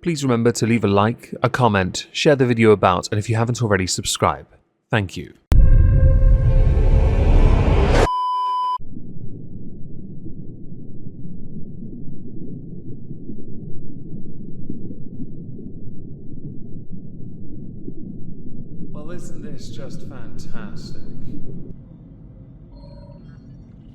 please remember to leave a like, a comment, share the video about, and if you haven't already, subscribe. Thank you. Well, isn't this just fantastic?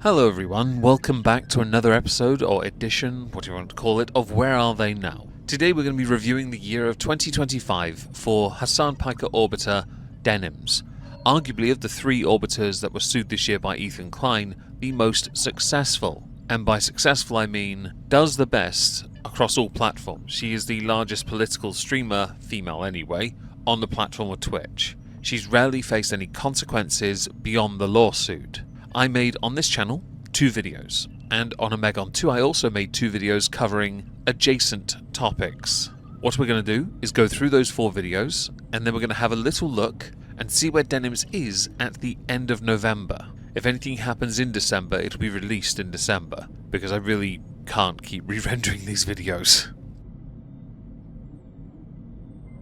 Hello everyone, welcome back to another episode, or edition, what do you want to call it, of Where Are They Now? Today we're going to be reviewing the year of 2025 for Hassan Piker Orbiter Denims. Arguably of the three orbiters that were sued this year by Ethan Klein, the most successful. And by successful I mean, does the best across all platforms. She is the largest political streamer, female anyway, on the platform of Twitch. She's rarely faced any consequences beyond the lawsuit. I made on this channel 2 videos, and on Omegon 2 I also made 2 videos covering adjacent topics. What we're going to do is go through those 4 videos, and then we're going to have a little look and see where Denims is at the end of November. If anything happens in December, it'll be released in December, because I really can't keep re-rendering these videos.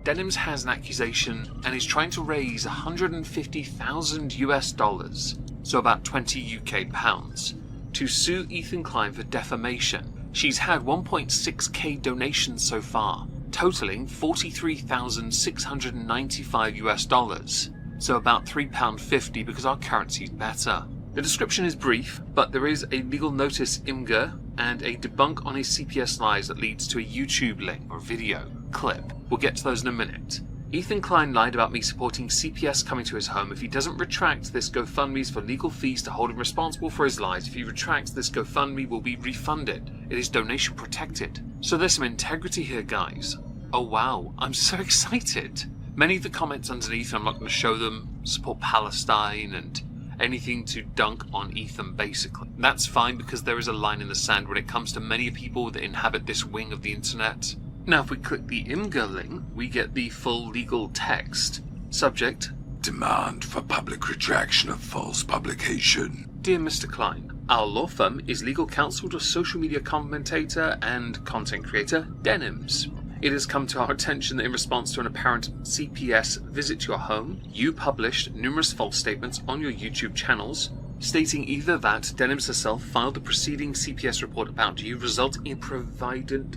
Denims has an accusation and is trying to raise $150,000 so about 20 UK pounds, to sue Ethan Klein for defamation. She's had 1.6k donations so far, totaling $43,695 so about £3.50 because our currency's better. The description is brief, but there is a legal notice IMGA and a debunk on his CPS lies that leads to a YouTube link or video clip. We'll get to those in a minute. Ethan Klein lied about me supporting CPS coming to his home. If he doesn't retract, this GoFundMe's for legal fees to hold him responsible for his lies. If he retracts, this GoFundMe will be refunded. It is donation protected. So there's some integrity here, guys. Oh wow, I'm so excited. Many of the comments underneath, I'm not going to show them, support Palestine and anything to dunk on Ethan basically. That's fine because there is a line in the sand when it comes to many people that inhabit this wing of the internet. Now if we click the IMGA link, we get the full legal text. Subject: demand for public retraction of false publication. Dear Mr. Klein, our law firm is legal counsel to social media commentator and content creator Denims. It has come to our attention that in response to an apparent CPS visit to your home, you published numerous false statements on your YouTube channels, stating either that Denims herself filed the preceding CPS report about you, resulting in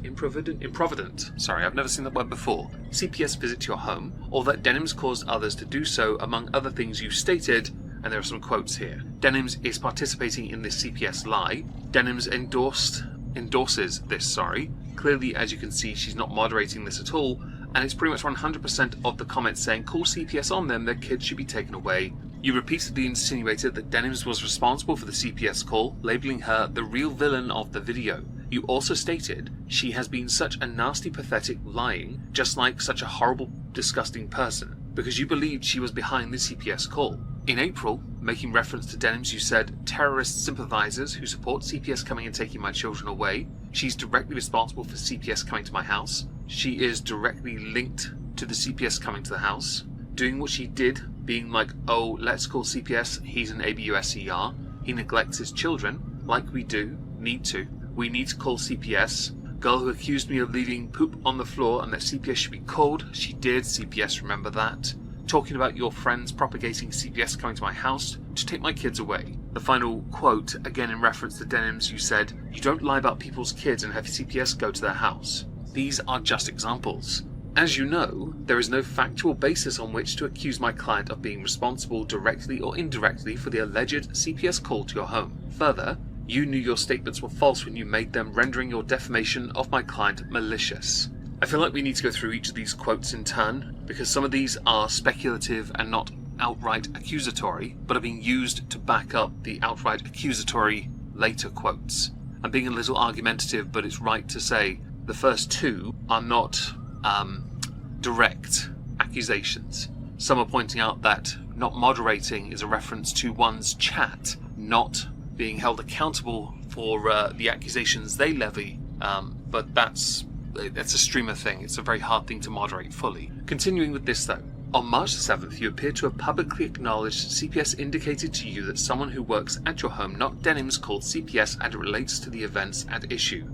improvident, sorry, I've never seen that word before, CPS visit to your home, or that Denims caused others to do so, among other things you stated, and there are some quotes here. Denims is participating in this CPS lie. Denims endorses this, Clearly, as you can see, she's not moderating this at all, and it's pretty much 100% of the comments saying, call CPS on them, their kids should be taken away. You repeatedly insinuated that Denims was responsible for the CPS call, labeling her the real villain of the video. You also stated she has been such a nasty, pathetic lying, just like such a horrible, disgusting person, because you believed she was behind the CPS call. In April, making reference to Denims, you said, terrorist sympathizers who support CPS coming and taking my children away. She's directly responsible for CPS coming to my house. She is directly linked to the CPS coming to the house. Doing what she did, being like, oh, let's call CPS, he's an ABUSER. He neglects his children, like we do, need to. We need to call CPS. Girl who accused me of leaving poop on the floor and that CPS should be called. She did, CPS, remember that. Talking about your friends propagating CPS coming to my house to take my kids away. The final quote, again in reference to Denims, you said, you don't lie about people's kids and have CPS go to their house. These are just examples. As you know, there is no factual basis on which to accuse my client of being responsible directly or indirectly for the alleged CPS call to your home. Further, you knew your statements were false when you made them, rendering your defamation of my client malicious. I feel like we need to go through each of these quotes in turn, because some of these are speculative and not outright accusatory, but are being used to back up the outright accusatory later quotes. I'm being a little argumentative, but it's right to say the first 2 are not direct accusations. Some are pointing out that not moderating is a reference to one's chat, not being held accountable for the accusations they levy, but that's a streamer thing. It's a very hard thing to moderate fully. Continuing with this though, On March 7th, you appear to have publicly acknowledged CPS indicated to you that someone who works at your home, not Denims, called CPS and it relates to the events at issue.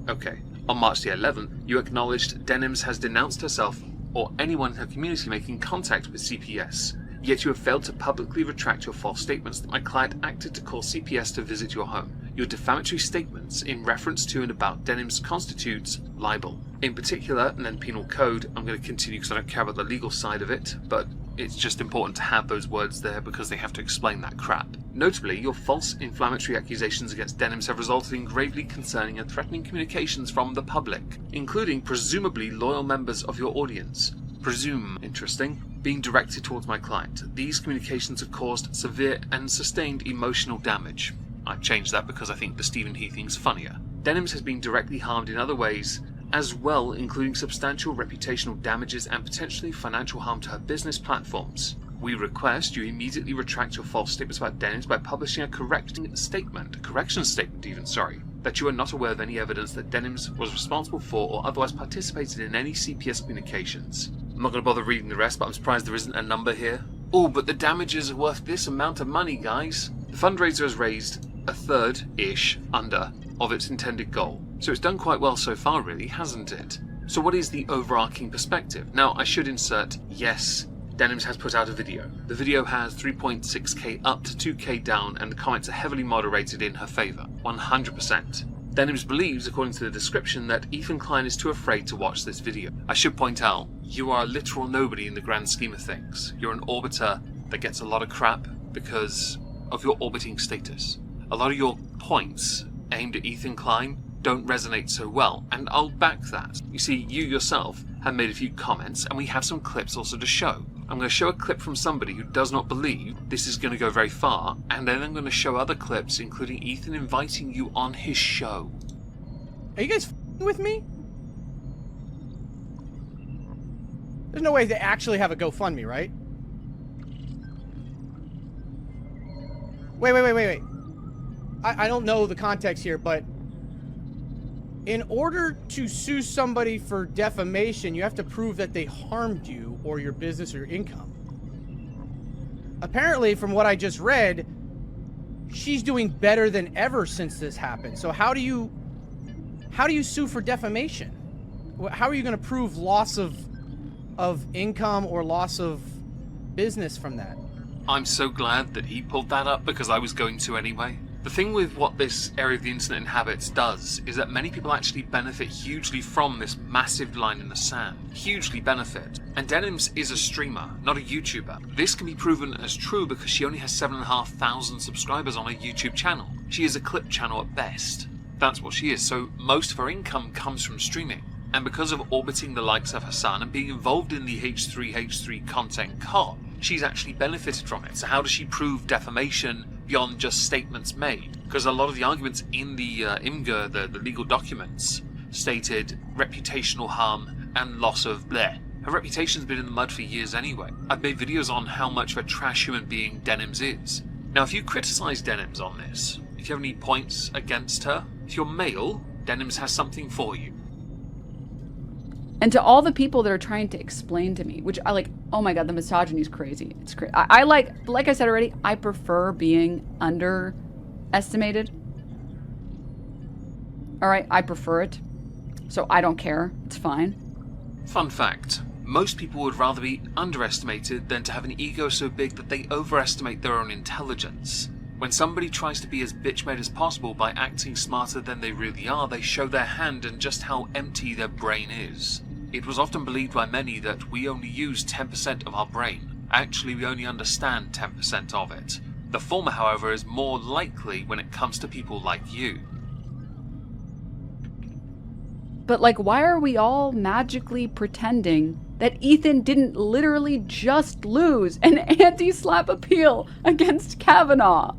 Okay. On March the 11th, you acknowledged Denims has denounced herself or anyone in her community making contact with CPS, yet you have failed to publicly retract your false statements that my client acted to cause CPS to visit your home. Your defamatory statements in reference to and about Denims constitutes libel. In particular, and then penal code, I'm going to continue because I don't care about the legal side of it, but it's just important to have those words there because they have to explain that crap. Notably, your false inflammatory accusations against Denims have resulted in gravely concerning and threatening communications from the public, including presumably loyal members of your audience. Interesting. Being directed towards my client. These communications have caused severe and sustained emotional damage. I've changed that because I think the Stephen He thing's funnier. Denims has been directly harmed in other ways as well, including substantial reputational damages and potentially financial harm to her business platforms. We request you immediately retract your false statements about Denims by publishing a correction statement that you are not aware of any evidence that Denims was responsible for or otherwise participated in any CPS communications. I'm not going to bother reading the rest, but I'm surprised there isn't a number here. Oh, but the damages are worth this amount of money, guys. The fundraiser has raised a third-ish under of its intended goal. So it's done quite well so far, really, hasn't it? So what is the overarching perspective? Now, I should insert, yes, Denims has put out a video. The video has 3.6k up to 2k down, and the comments are heavily moderated in her favour, 100%. Denims believes, according to the description, that Ethan Klein is too afraid to watch this video. I should point out, you are a literal nobody in the grand scheme of things. You're an orbiter that gets a lot of crap because of your orbiting status. A lot of your points aimed at Ethan Klein don't resonate so well, and I'll back that. You see, you yourself have made a few comments, and we have some clips also to show. I'm going to show a clip from somebody who does not believe this is going to go very far, and then I'm going to show other clips, including Ethan inviting you on his show. Are you guys f***ing with me? There's no way they actually have a GoFundMe, right? Wait. I don't know the context here, but in order to sue somebody for defamation, you have to prove that they harmed you or your business or your income. Apparently, from what I just read, she's doing better than ever since this happened. So how do you sue for defamation? How are you going to prove loss of income or loss of business from that? I'm so glad that he pulled that up because I was going to anyway. The thing with what this area of the internet inhabits does is that many people actually benefit hugely from this massive line in the sand. Hugely benefit. And Denims is a streamer, not a YouTuber. This can be proven as true because she only has 7,500 subscribers on her YouTube channel. She is a clip channel at best. That's what she is, so most of her income comes from streaming. And because of orbiting the likes of her son and being involved in the H3H3 content con, she's actually benefited from it. So how does she prove defamation beyond just statements made? Because a lot of the arguments in the IMGA, the legal documents, stated reputational harm and loss of bleh. Her reputation's been in the mud for years anyway. I've made videos on how much of a trash human being Denims is. Now, if you criticise Denims on this, if you have any points against her, if you're male, Denims has something for you. And to all the people that are trying to explain to me, which I like, oh my god, the misogyny is crazy. It's crazy. I like I said already, I prefer being underestimated. All right, I prefer it. So I don't care. It's fine. Fun fact. Most people would rather be underestimated than to have an ego so big that they overestimate their own intelligence. When somebody tries to be as bitch-made as possible by acting smarter than they really are, they show their hand and just how empty their brain is. It was often believed by many that we only use 10% of our brain. Actually, we only understand 10% of it. The former, however, is more likely when it comes to people like you. But like, why are we all magically pretending that Ethan didn't literally just lose an anti-slap appeal against Kavanaugh?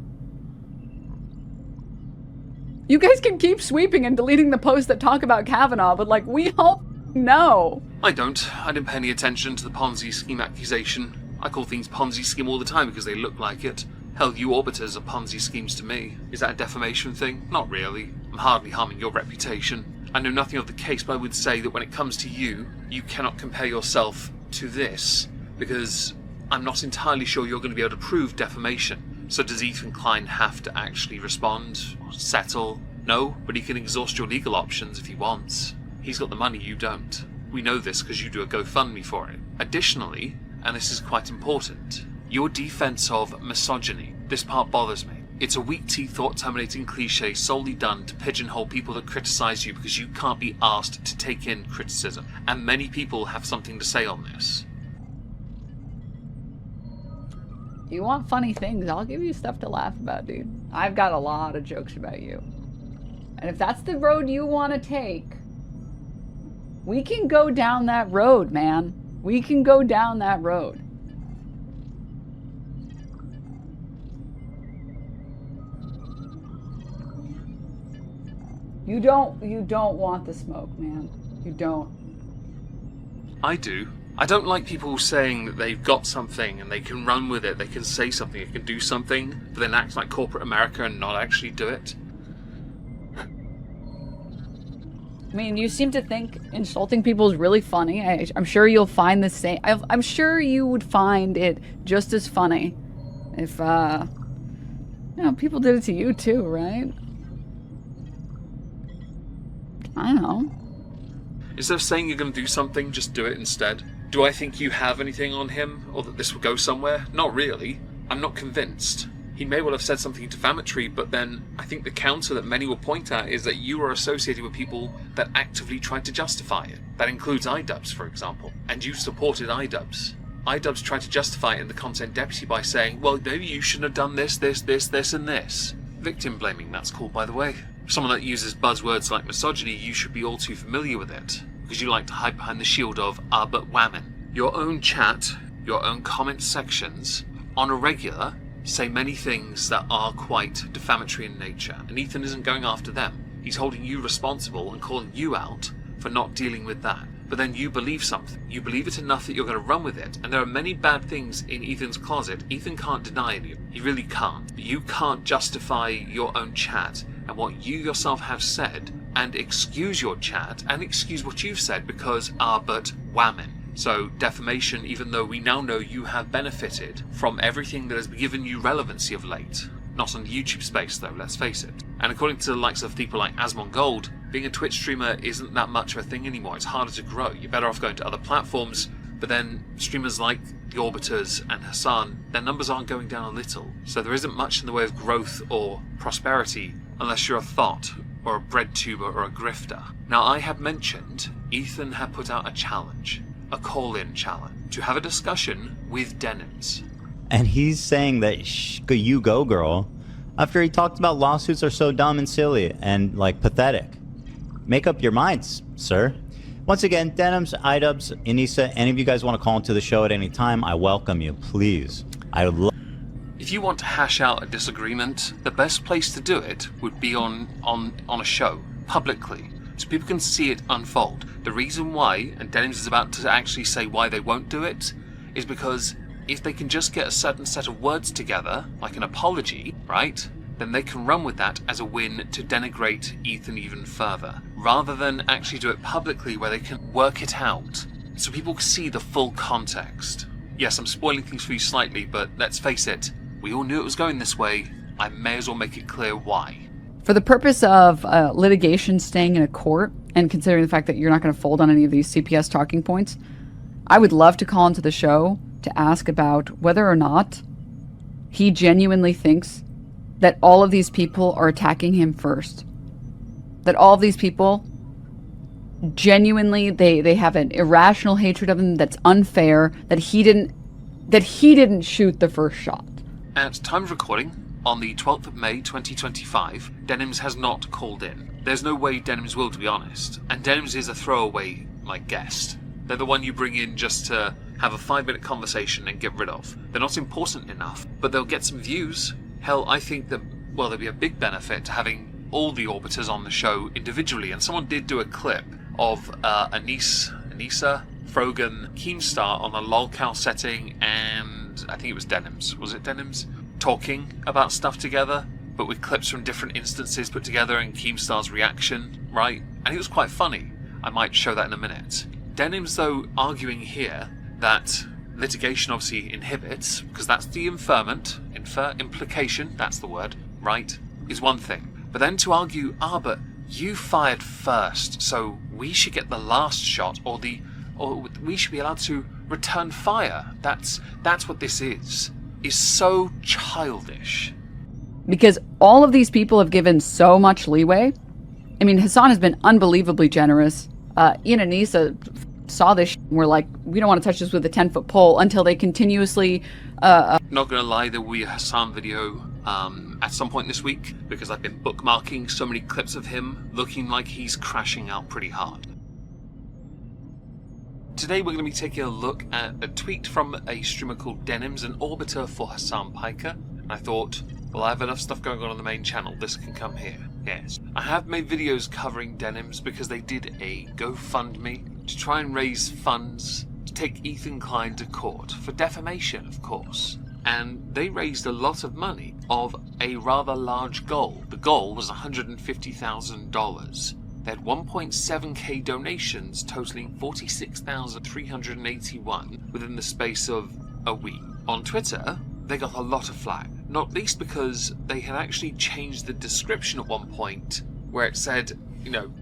You guys can keep sweeping and deleting the posts that talk about Kavanaugh, but like, we all know. I didn't pay any attention to the Ponzi scheme accusation. I call things Ponzi scheme all the time because they look like it. Hell, you orbiters are Ponzi schemes to me. Is that a defamation thing? Not really. I'm hardly harming your reputation. I know nothing of the case, but I would say that when it comes to you, you cannot compare yourself to this, because I'm not entirely sure you're going to be able to prove defamation. So does Ethan Klein have to actually respond or settle? No, but he can exhaust your legal options if he wants. He's got the money, you don't. We know this because you do a GoFundMe for it. Additionally, and this is quite important, your defense of misogyny. This part bothers me. It's a weak-teeth, thought-terminating cliche solely done to pigeonhole people that criticize you because you can't be asked to take in criticism. And many people have something to say on this. You want funny things, I'll give you stuff to laugh about, dude. I've got a lot of jokes about you. And if that's the road you want to take, we can go down that road, man. We can go down that road. You don't want the smoke, man. You don't. I do. I don't like people saying that they've got something and they can run with it, they can say something, they can do something, but then act like corporate America and not actually do it. I mean, you seem to think insulting people is really funny. I'm sure you'll find the same. I'm sure you would find it just as funny if, people did it to you too, right? I don't know. Instead of saying you're going to do something, just do it instead. Do I think you have anything on him, or that this will go somewhere? Not really. I'm not convinced. He may well have said something defamatory, but then I think the counter that many will point at is that you are associated with people that actively tried to justify it. That includes iDubbbz, for example. And you supported iDubbbz. iDubbbz tried to justify it in the content deputy by saying, well, maybe you shouldn't have done this, this, and this. Victim blaming, that's called, by the way. Someone that uses buzzwords like misogyny, you should be all too familiar with it, because you like to hide behind the shield of, but women. Your own chat, your own comment sections, on a regular, say many things that are quite defamatory in nature, and Ethan isn't going after them. He's holding you responsible and calling you out for not dealing with that. But then you believe something. You believe it enough that you're going to run with it, and there are many bad things in Ethan's closet. Ethan can't deny any of them. He really can't. But you can't justify your own chat and what you yourself have said, and excuse your chat, and excuse what you've said because, but women. So, defamation, even though we now know you have benefited from everything that has given you relevancy of late. Not on the YouTube space, though, let's face it. And according to the likes of people like Asmongold, being a Twitch streamer isn't that much of a thing anymore. It's harder to grow. You're better off going to other platforms, but then streamers like the Orbiters and Hassan, their numbers aren't going down a little. So there isn't much in the way of growth or prosperity unless you're a thought, or a bread tuber, or a grifter. Now, I had mentioned Ethan had put out a challenge. A call-in challenge to have a discussion with Denims. And he's saying that you go, girl, after he talked about lawsuits are so dumb and silly and, pathetic. Make up your minds, sir. Once again, Denims, iDubbbz, Inisa, any of you guys want to call into the show at any time, I welcome you, please. I would love... If you want to hash out a disagreement, the best place to do it would be on a show, publicly, so people can see it unfold. The reason why, and Denims is about to actually say why they won't do it, is because if they can just get a certain set of words together, like an apology, right, then they can run with that as a win to denigrate Ethan even further, rather than actually do it publicly where they can work it out, so people can see the full context. Yes, I'm spoiling things for you slightly, but let's face it, we all knew it was going this way. I may as well make it clear why. For the purpose of litigation staying in a court, and considering the fact that you're not going to fold on any of these CPS talking points, I would love to call into the show to ask about whether or not he genuinely thinks that all of these people are attacking him first. That all of these people genuinely, they have an irrational hatred of him that's unfair, that he didn't shoot the first shot. At time of recording, on the 12th of May 2025, Denims has not called in. There's no way Denims will, to be honest. And Denims is a throwaway, guest. They're the one you bring in just to have a 5-minute conversation and get rid of. They're not important enough, but they'll get some views. Hell, I think that, there'll be a big benefit to having all the Orbiters on the show individually. And someone did do a clip of Anissa, Frogan, Keemstar on a lolcow setting, and I think it was Denims. Was it Denims? Talking about stuff together, but with clips from different instances put together and Keemstar's reaction, right? And it was quite funny. I might show that in a minute. Denims, though, arguing here that litigation obviously inhibits, because that's the implication, that's the word, right, is one thing. But then to argue, but You fired first, so we should get the last shot, or we should be allowed to return fire. That's what this is so childish. Because all of these people have given so much leeway. I mean, Hassan has been unbelievably generous. Ian and Nisa saw this and were like, we don't want to touch this with a 10-foot pole until they continuously... Not gonna lie, there will be a Hassan video at some point this week, because I've been bookmarking so many clips of him looking like he's crashing out pretty hard. Today we're going to be taking a look at a tweet from a streamer called Denims, an orbiter for Hassan Piker, and I thought, well, I have enough stuff going on the main channel, this can come here. Yes. I have made videos covering Denims because they did a GoFundMe to try and raise funds to take Ethan Klein to court for defamation, of course. And they raised a lot of money of a rather large goal. The goal was $150,000. They had 1.7k donations totaling 46,381 within the space of a week. On Twitter, they got a lot of flack, not least because they had actually changed the description at one point where it said,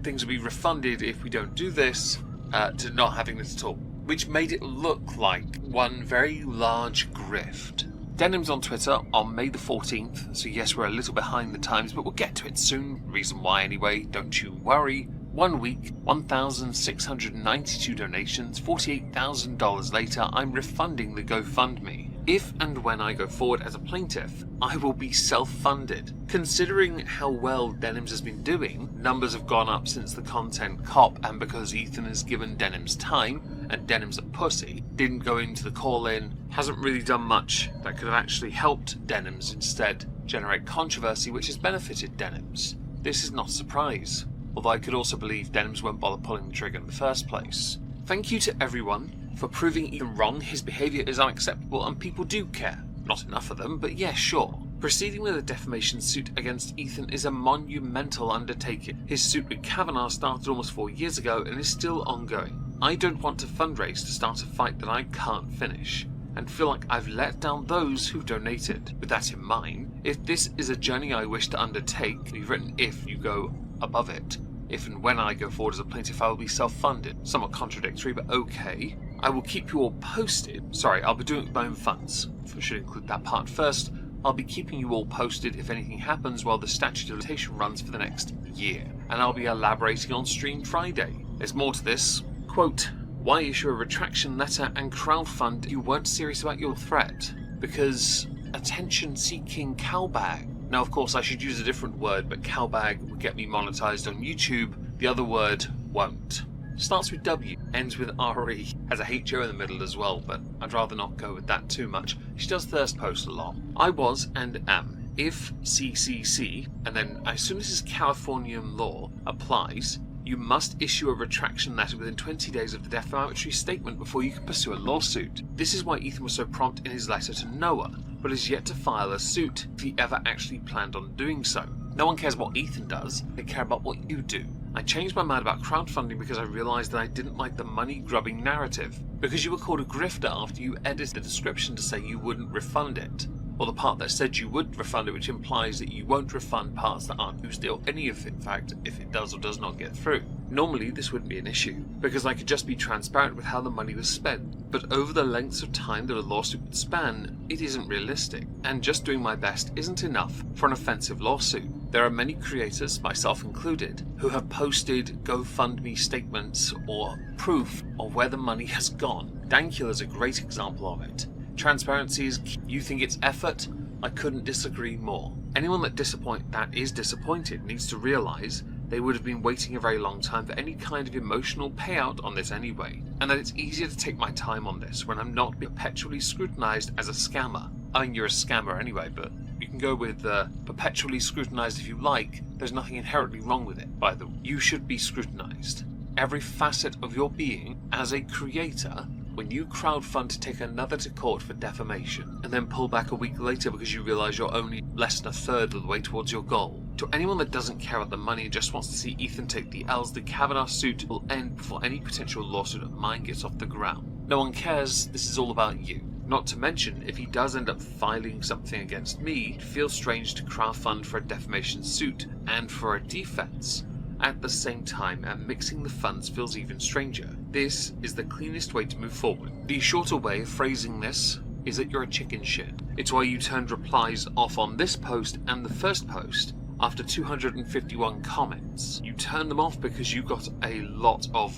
things will be refunded if we don't do this, to not having this at all, which made it look like one very large grift. Denims on Twitter on May the 14th, so yes, we're a little behind the times, but we'll get to it soon. Reason why anyway, don't you worry. 1 week, 1,692 donations, $48,000 later, I'm refunding the GoFundMe. If and when I go forward as a plaintiff, I will be self-funded. Considering how well Denims has been doing, numbers have gone up since the content cop, and because Ethan has given Denims time, and Denims a pussy, didn't go into the call-in, hasn't really done much that could have actually helped Denims, instead generate controversy which has benefited Denims. This is not a surprise, although I could also believe Denims won't bother pulling the trigger in the first place. Thank you to everyone for proving Ethan wrong. His behaviour is unacceptable and people do care. Not enough of them, but yeah, sure. Proceeding with a defamation suit against Ethan is a monumental undertaking. His suit with Kavanaugh started almost 4 years ago and is still ongoing. I don't want to fundraise to start a fight that I can't finish, and feel like I've let down those who donated. With that in mind, if this is a journey I wish to undertake, you've written if you go above it. If and when I go forward as a plaintiff, I will be self-funded. Somewhat contradictory, but okay. I will keep you all posted. Sorry, I'll be doing it with my own funds. I should include that part first. I'll be keeping you all posted if anything happens while the statute of limitation runs for the next year. And I'll be elaborating on Stream Friday. There's more to this. Quote, why issue a retraction letter and crowdfund if you weren't serious about your threat? Because attention-seeking cowbag. Now, of course, I should use a different word, but cowbag would get me monetized on YouTube. The other word won't. Starts with W, ends with RE. Has a HO in the middle as well, but I'd rather not go with that too much. She does thirst post a lot. I was and am. If CCC, and then I assume this is Californian law, applies, you must issue a retraction letter within 20 days of the defamatory statement before you can pursue a lawsuit. This is why Ethan was so prompt in his letter to Noah, but has yet to file a suit if he ever actually planned on doing so. No one cares what Ethan does, they care about what you do. I changed my mind about crowdfunding because I realised that I didn't like the money-grubbing narrative. Because you were called a grifter after you edited the description to say you wouldn't refund it. Or the part that said you would refund it, which implies that you won't refund parts that aren't used or any of it, in fact, if it does or does not get through. Normally this wouldn't be an issue, because I could just be transparent with how the money was spent. But over the lengths of time that a lawsuit would span, it isn't realistic. And just doing my best isn't enough for an offensive lawsuit. There are many creators, myself included, who have posted GoFundMe statements or proof of where the money has gone. Dankula is a great example of it. Transparency is key. You think it's effort? I couldn't disagree more. Anyone that is disappointed needs to realise they would have been waiting a very long time for any kind of emotional payout on this anyway, and that it's easier to take my time on this when I'm not perpetually scrutinised as a scammer. I mean, you're a scammer anyway, but you can go with perpetually scrutinised if you like. There's nothing inherently wrong with it, by the way. You should be scrutinised. Every facet of your being as a creator. When you crowdfund to take another to court for defamation, and then pull back a week later because you realise you're only less than a third of the way towards your goal. To anyone that doesn't care about the money and just wants to see Ethan take the L's, the Kavanaugh suit will end before any potential lawsuit of mine gets off the ground. No one cares, this is all about you. Not to mention, if he does end up filing something against me, it feels strange to crowdfund for a defamation suit and for a defense. at the same time, and mixing the funds feels even stranger. This is the cleanest way to move forward. The shorter way of phrasing this is that you're a chicken shit. It's why you turned replies off on this post and the first post after 251 comments. You turned them off because you got a lot of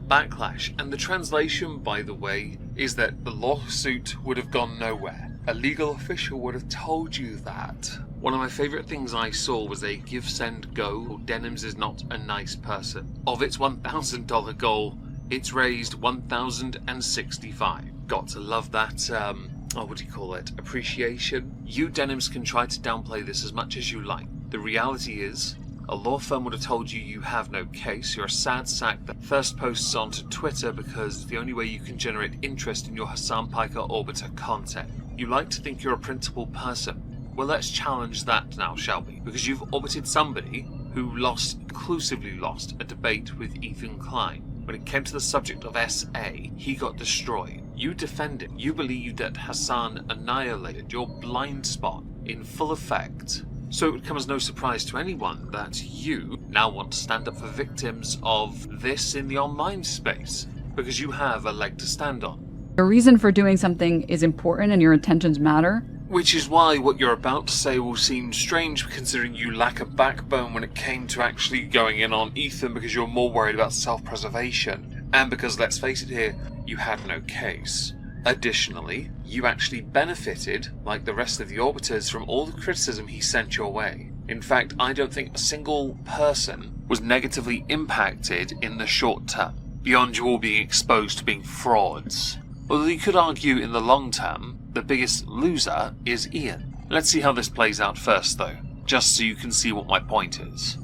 backlash. And the translation, by the way, is that the lawsuit would have gone nowhere. A legal official would have told you that. One of my favourite things I saw was a give, send, go. Denims is not a nice person. Of its $1,000 goal, it's raised $1,065. Got to love that, what do you call it? Appreciation. You Denims can try to downplay this as much as you like. The reality is, a law firm would have told you you have no case. You're a sad sack that first posts onto Twitter because it's the only way you can generate interest in your Hassan Piker Orbiter content. You like to think you're a printable person. Well, let's challenge that now, shall we? Because you've orbited somebody who conclusively lost a debate with Ethan Klein. When it came to the subject of SA, he got destroyed. You defended. You believed that Hassan annihilated your blind spot in full effect. So it would come as no surprise to anyone that you now want to stand up for victims of this in the online space, because you have a leg to stand on. Your reason for doing something is important and your intentions matter. Which is why what you're about to say will seem strange, considering you lack a backbone when it came to actually going in on Ethan, because you're more worried about self-preservation, and because, let's face it here, you had no case. Additionally, you actually benefited, like the rest of the Orbiters, from all the criticism he sent your way. In fact, I don't think a single person was negatively impacted in the short term, beyond you all being exposed to being frauds. Although you could argue in the long term, the biggest loser is Ian. Let's see how this plays out first, though, just so you can see what my point is.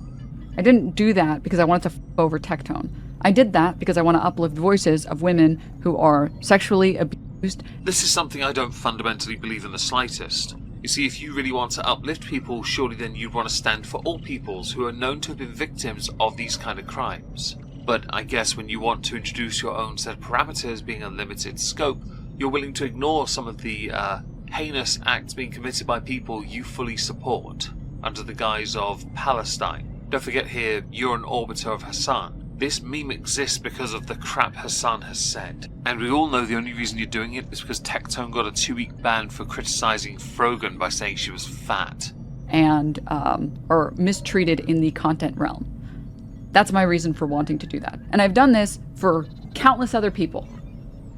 I didn't do that because I wanted to over Tectone. I did that because I want to uplift voices of women who are sexually abused. This is something I don't fundamentally believe in the slightest. You see, if you really want to uplift people, surely then you'd want to stand for all peoples who are known to have been victims of these kind of crimes. But I guess when you want to introduce your own set of parameters being a limited scope, you're willing to ignore some of the heinous acts being committed by people you fully support, under the guise of Palestine. Don't forget here, you're an orbiter of Hassan. This meme exists because of the crap Hassan has said. And we all know the only reason you're doing it is because Tectone got a 2-week ban for criticizing Frogan by saying she was fat. And, or mistreated in the content realm. That's my reason for wanting to do that. And I've done this for countless other people.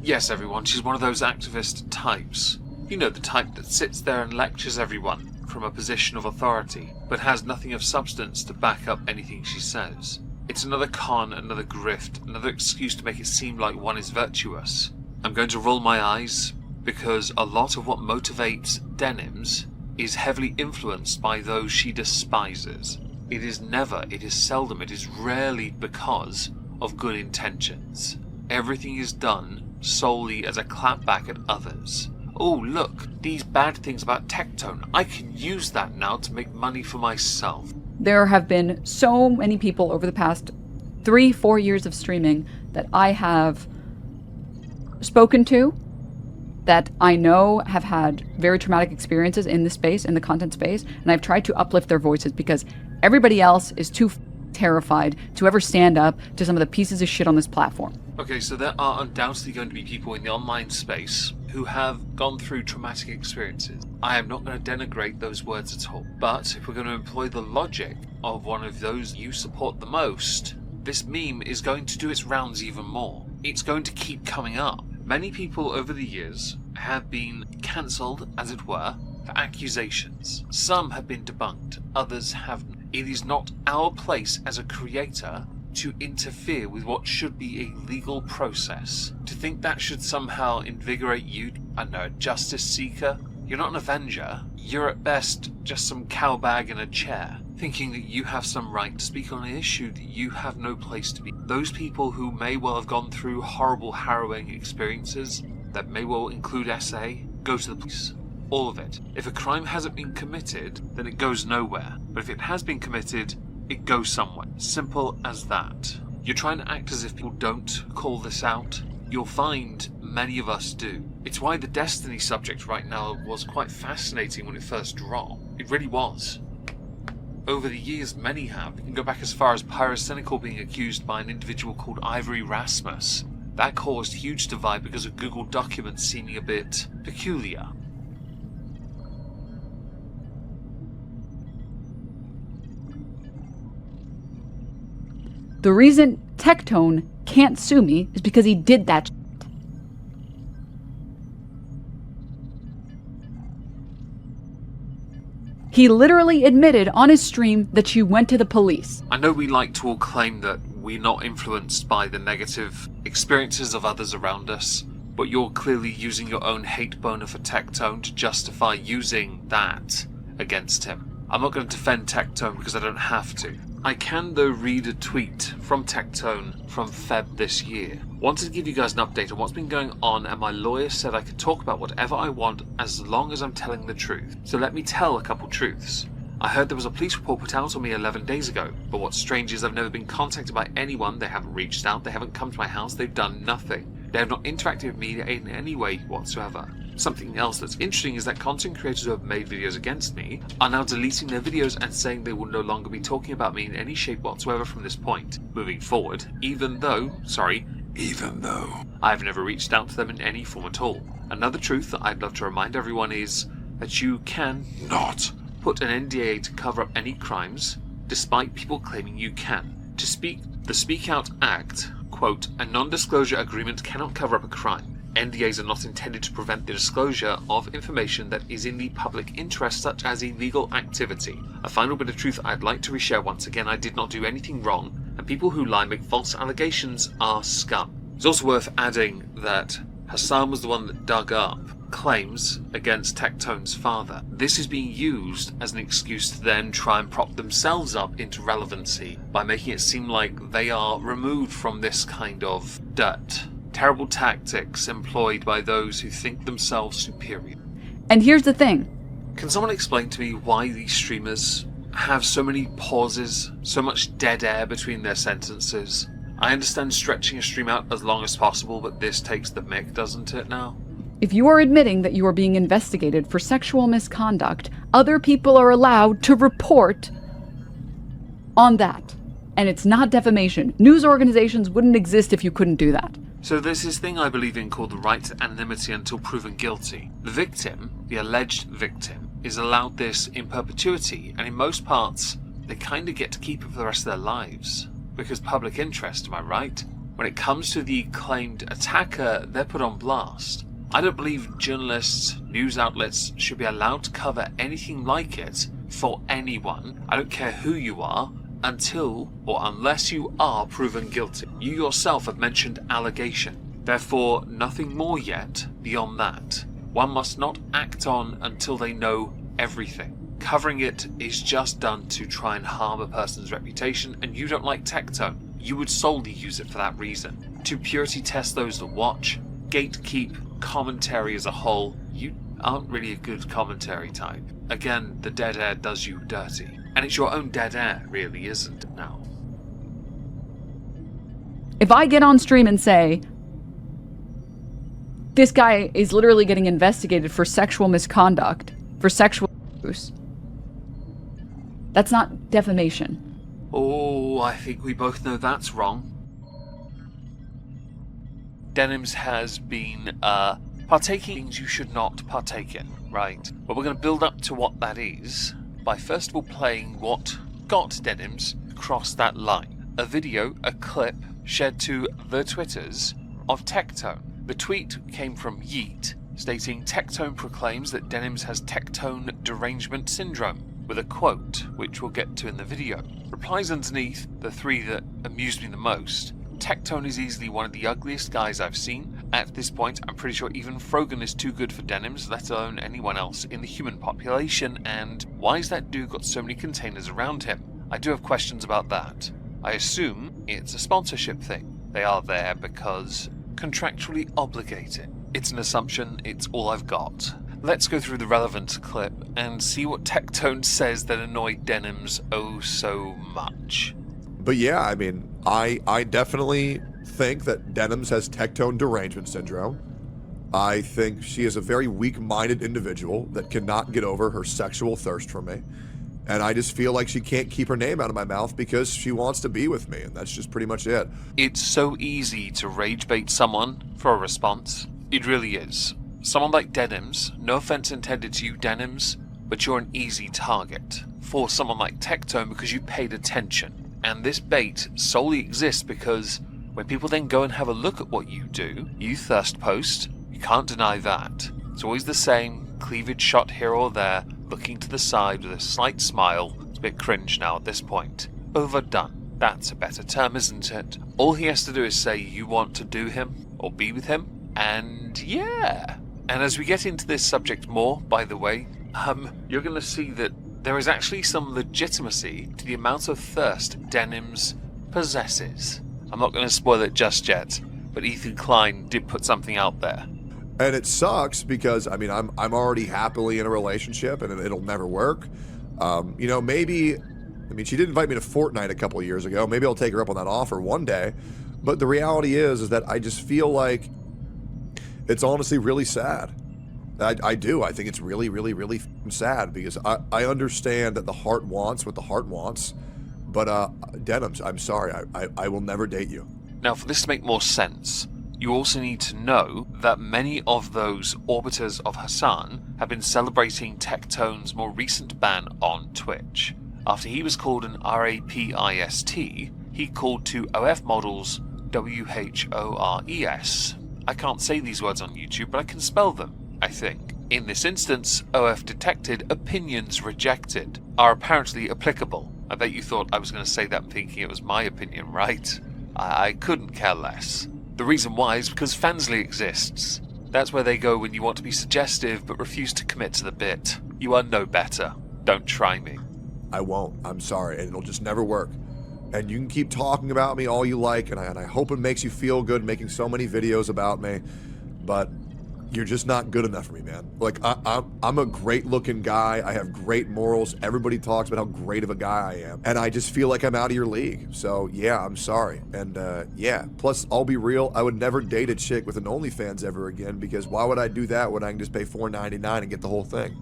Yes, everyone, she's one of those activist types. You know, the type that sits there and lectures everyone from a position of authority, but has nothing of substance to back up anything she says. It's another con, another grift, another excuse to make it seem like one is virtuous. I'm going to roll my eyes, because a lot of what motivates Denims is heavily influenced by those she despises. It is never, it is seldom, it is rarely because of good intentions. Everything is done solely as a clapback at others. Oh look, these bad things about Tectone, I can use that now to make money for myself. There have been so many people over the past 3-4 years of streaming that I have spoken to, that I know have had very traumatic experiences in this space, in the content space, and I've tried to uplift their voices because everybody else is too terrified to ever stand up to some of the pieces of shit on this platform. Okay, so there are undoubtedly going to be people in the online space who have gone through traumatic experiences. I am not going to denigrate those words at all. But if we're going to employ the logic of one of those you support the most, this meme is going to do its rounds even more. It's going to keep coming up. Many people over the years have been cancelled, as it were, for accusations. Some have been debunked, others haven't. It is not our place as a creator to interfere with what should be a legal process. To think that should somehow invigorate you, I don't know, a justice seeker? You're not an avenger. You're at best just some cowbag in a chair, thinking that you have some right to speak on an issue that you have no place to be. Those people who may well have gone through horrible, harrowing experiences, that may well include SA, go to the police. All of it. If a crime hasn't been committed, then it goes nowhere. But if it has been committed, it goes somewhere. Simple as that. You're trying to act as if people don't call this out. You'll find many of us do. It's why the Destiny subject right now was quite fascinating when it first dropped. It really was. Over the years, many have. You can go back as far as Pyrocynical being accused by an individual called Ivory Rasmus. That caused huge divide because of Google documents seeming a bit peculiar. The reason Tectone can't sue me is because he did that shit. He literally admitted on his stream that she went to the police. I know we like to all claim that we're not influenced by the negative experiences of others around us, but you're clearly using your own hate boner for Tectone to justify using that against him. I'm not going to defend Tectone because I don't have to. I can, though, read a tweet from Tectone from Feb this year. Wanted to give you guys an update on what's been going on, and my lawyer said I could talk about whatever I want as long as I'm telling the truth. So let me tell a couple truths. I heard there was a police report put out on me 11 days ago, but what's strange is I've never been contacted by anyone. They haven't reached out, they haven't come to my house, they've done nothing. They have not interacted with me in any way whatsoever. Something else that's interesting is that content creators who have made videos against me are now deleting their videos and saying they will no longer be talking about me in any shape whatsoever from this point moving forward, even though I've never reached out to them in any form at all. Another truth that I'd love to remind everyone is that you can not put an NDA to cover up any crimes, despite people claiming you can. The Speak Out Act, quote, a non-disclosure agreement cannot cover up a crime. NDAs are not intended to prevent the disclosure of information that is in the public interest, such as illegal activity. A final bit of truth I'd like to reshare once again: I did not do anything wrong, and people who lie, make false allegations, are scum. It's also worth adding that Hassan was the one that dug up claims against Tectone's father. This is being used as an excuse to then try and prop themselves up into relevancy by making it seem like they are removed from this kind of dirt. Terrible tactics employed by those who think themselves superior. And here's the thing. Can someone explain to me why these streamers have so many pauses, so much dead air between their sentences? I understand stretching a stream out as long as possible, but this takes the mick, doesn't it now? If you are admitting that you are being investigated for sexual misconduct, other people are allowed to report on that. And it's not defamation. News organizations wouldn't exist if you couldn't do that. So there's this thing I believe in called the right to anonymity until proven guilty. The victim, the alleged victim, is allowed this in perpetuity, and in most parts, they kind of get to keep it for the rest of their lives. Because public interest, am I right? When it comes to the claimed attacker, they're put on blast. I don't believe journalists, news outlets should be allowed to cover anything like it for anyone. I don't care who you are, until or unless you are proven guilty. You yourself have mentioned allegation. Therefore, nothing more yet beyond that. One must not act on until they know everything. Covering it is just done to try and harm a person's reputation, and you don't like Tectone. You would solely use it for that reason. To purity test those that watch, gatekeep commentary as a whole. You aren't really a good commentary type. Again, the dead air does you dirty. And it's your own dead air, really, isn't it now? If I get on stream and say, this guy is literally getting investigated for sexual misconduct, for sexual abuse, that's not defamation. Oh, I think we both know that's wrong. Denims has been partaking in things you should not partake in, right? But we're going to build up to what that is by first of all playing what got Denims across that line. A video, a clip, shared to the Twitters of Tectone. The tweet came from Yeet, stating Tectone proclaims that Denims has Tectone derangement syndrome, with a quote, which we'll get to in the video. Replies underneath, the three that amused me the most. Tectone is easily one of the ugliest guys I've seen. At this point, I'm pretty sure even Frogan is too good for Denims, let alone anyone else in the human population, and why's that dude got so many containers around him? I do have questions about that. I assume it's a sponsorship thing. They are there because contractually obligated. It's an assumption, it's all I've got. Let's go through the relevant clip and see what Tectone says that annoyed Denims oh so much. But yeah, I mean, I definitely think that Denims has Tectone derangement syndrome. I think she is a very weak-minded individual that cannot get over her sexual thirst for me. And I just feel like she can't keep her name out of my mouth because she wants to be with me, and that's just pretty much it. It's so easy to rage bait someone for a response. It really is. Someone like Denims, no offense intended to you, Denims, but you're an easy target for someone like Tectone because you paid attention. And this bait solely exists because when people then go and have a look at what you do, you thirst post, you can't deny that. It's always the same, cleavage shot here or there, looking to the side with a slight smile. It's a bit cringe now at this point. Overdone. That's a better term, isn't it? All he has to do is say you want to do him, or be with him, and yeah. And as we get into this subject more, by the way, you're going to see that there is actually some legitimacy to the amount of thirst Denims possesses. I'm not going to spoil it just yet, but Ethan Klein did put something out there. And it sucks because, I mean, I'm already happily in a relationship and it'll never work. You know, maybe, I mean, she did invite me to Fortnite a couple of years ago. Maybe I'll take her up on that offer one day. But the reality is that I just feel like it's honestly really sad. I do. I think it's really, really, really sad because I understand that the heart wants what the heart wants. But Denims, I'm sorry, I will never date you. Now, for this to make more sense, you also need to know that many of those orbiters of Hassan have been celebrating Tectone's more recent ban on Twitch. After he was called an RAPIST, he called two OF models WHORES. I can't say these words on YouTube, but I can spell them, I think. In this instance, OF detected, opinions rejected are apparently applicable. I bet you thought I was going to say that thinking it was my opinion, right? I couldn't care less. The reason why is because Fansly exists. That's where they go when you want to be suggestive but refuse to commit to the bit. You are no better. Don't try me. I won't. I'm sorry, and it'll just never work. And you can keep talking about me all you like, and I hope it makes you feel good making so many videos about me, but you're just not good enough for me, man. Like, I'm a great-looking guy. I have great morals. Everybody talks about how great of a guy I am. And I just feel like I'm out of your league. So, yeah, I'm sorry. And, yeah. Plus, I'll be real. I would never date a chick with an OnlyFans ever again because why would I do that when I can just pay $4.99 and get the whole thing?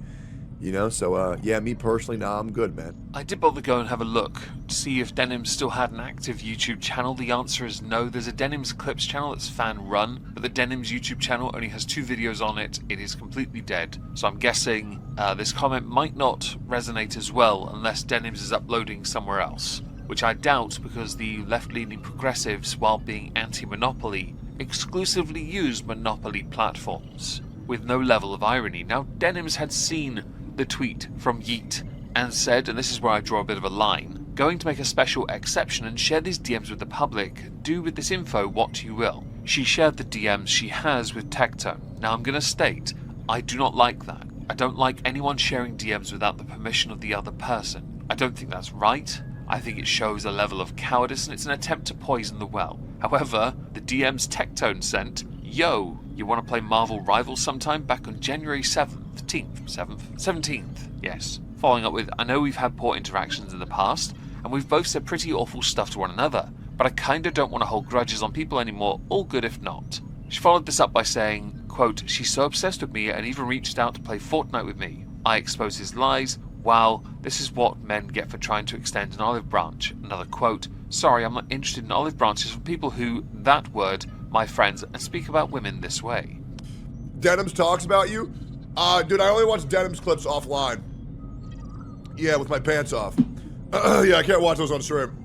You know? So, yeah, me personally, nah, I'm good, man. I did bother go and have a look to see if Denims still had an active YouTube channel. The answer is no. There's a Denims Clips channel that's fan-run, but the Denims YouTube channel only has 2 videos on it. It is completely dead. So I'm guessing this comment might not resonate as well unless Denims is uploading somewhere else, which I doubt because the left-leaning progressives, while being anti-monopoly, exclusively use monopoly platforms with no level of irony. Now, Denims had seen the tweet from Yeet and said, and this is where I draw a bit of a line, going to make a special exception and share these DMs with the public. Do with this info what you will. She shared the DMs she has with Tectone. Now I'm going to state, I do not like that. I don't like anyone sharing DMs without the permission of the other person. I don't think that's right. I think it shows a level of cowardice and it's an attempt to poison the well. However, the DMs Tectone sent, yo, you want to play Marvel Rivals sometime back on January 17th, yes. Following up with, I know we've had poor interactions in the past, and we've both said pretty awful stuff to one another, but I kinda don't want to hold grudges on people anymore, all good if not. She followed this up by saying, quote, she's so obsessed with me and even reached out to play Fortnite with me. I exposed his lies. Wow, this is what men get for trying to extend an olive branch. Another quote, sorry, I'm not interested in olive branches from people who, that word, my friends, and speak about women this way. Denims talks about you? Dude, I only watch Denims clips offline. Yeah, with my pants off. Yeah, I can't watch those on stream.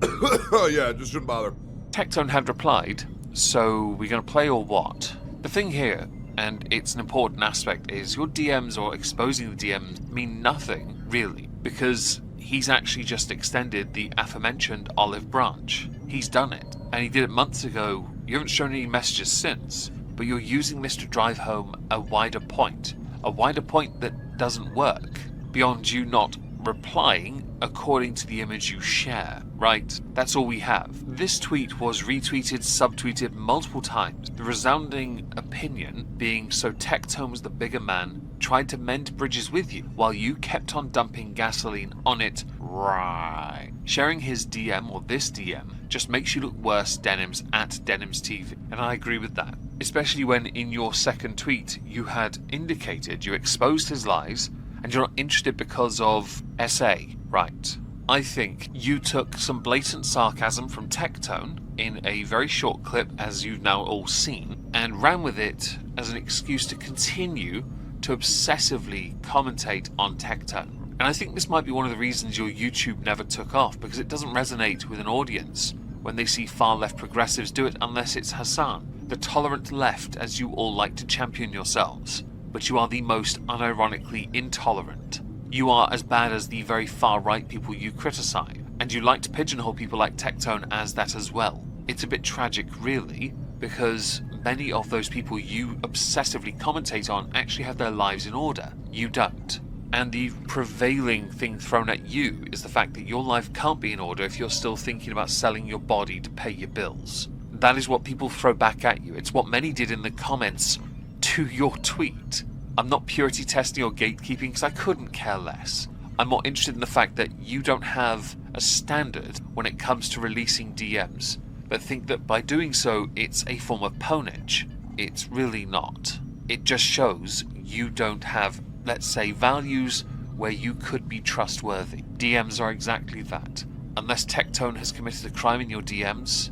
Yeah, just shouldn't bother. Tectone had replied, so we're going to play or what? The thing here, and it's an important aspect, is your DMs or exposing the DMs mean nothing, really, because he's actually just extended the aforementioned olive branch. He's done it, and he did it months ago. You haven't shown any messages since, but you're using this to drive home a wider point that doesn't work, beyond you not replying according to the image you share, right? That's all we have. This tweet was retweeted, subtweeted multiple times. The resounding opinion being, so Tectone was the bigger man, tried to mend bridges with you, while you kept on dumping gasoline on it. Right. Sharing his DM or this DM just makes you look worse, Denims at Denimstv, and I agree with that. Especially when in your second tweet you had indicated you exposed his lies and you're not interested because of SA. Right. I think you took some blatant sarcasm from Tectone in a very short clip, as you've now all seen, and ran with it as an excuse to continue to obsessively commentate on Tectone. And I think this might be one of the reasons your YouTube never took off, because it doesn't resonate with an audience when they see far left progressives do it, unless it's Hassan, the tolerant left, as you all like to champion yourselves. But you are the most unironically intolerant. You are as bad as the very far right people you criticize, and you like to pigeonhole people like Tectone as that as well. It's a bit tragic, really, because many of those people you obsessively commentate on actually have their lives in order. You don't. And the prevailing thing thrown at you is the fact that your life can't be in order if you're still thinking about selling your body to pay your bills. That is what people throw back at you. It's what many did in the comments to your tweet. I'm not purity testing or gatekeeping because I couldn't care less. I'm more interested in the fact that you don't have a standard when it comes to releasing DMs, but think that by doing so it's a form of ponage. It's really not. It just shows you don't have, let's say, values where you could be trustworthy. DMs are exactly that. Unless Tectone has committed a crime in your DMs,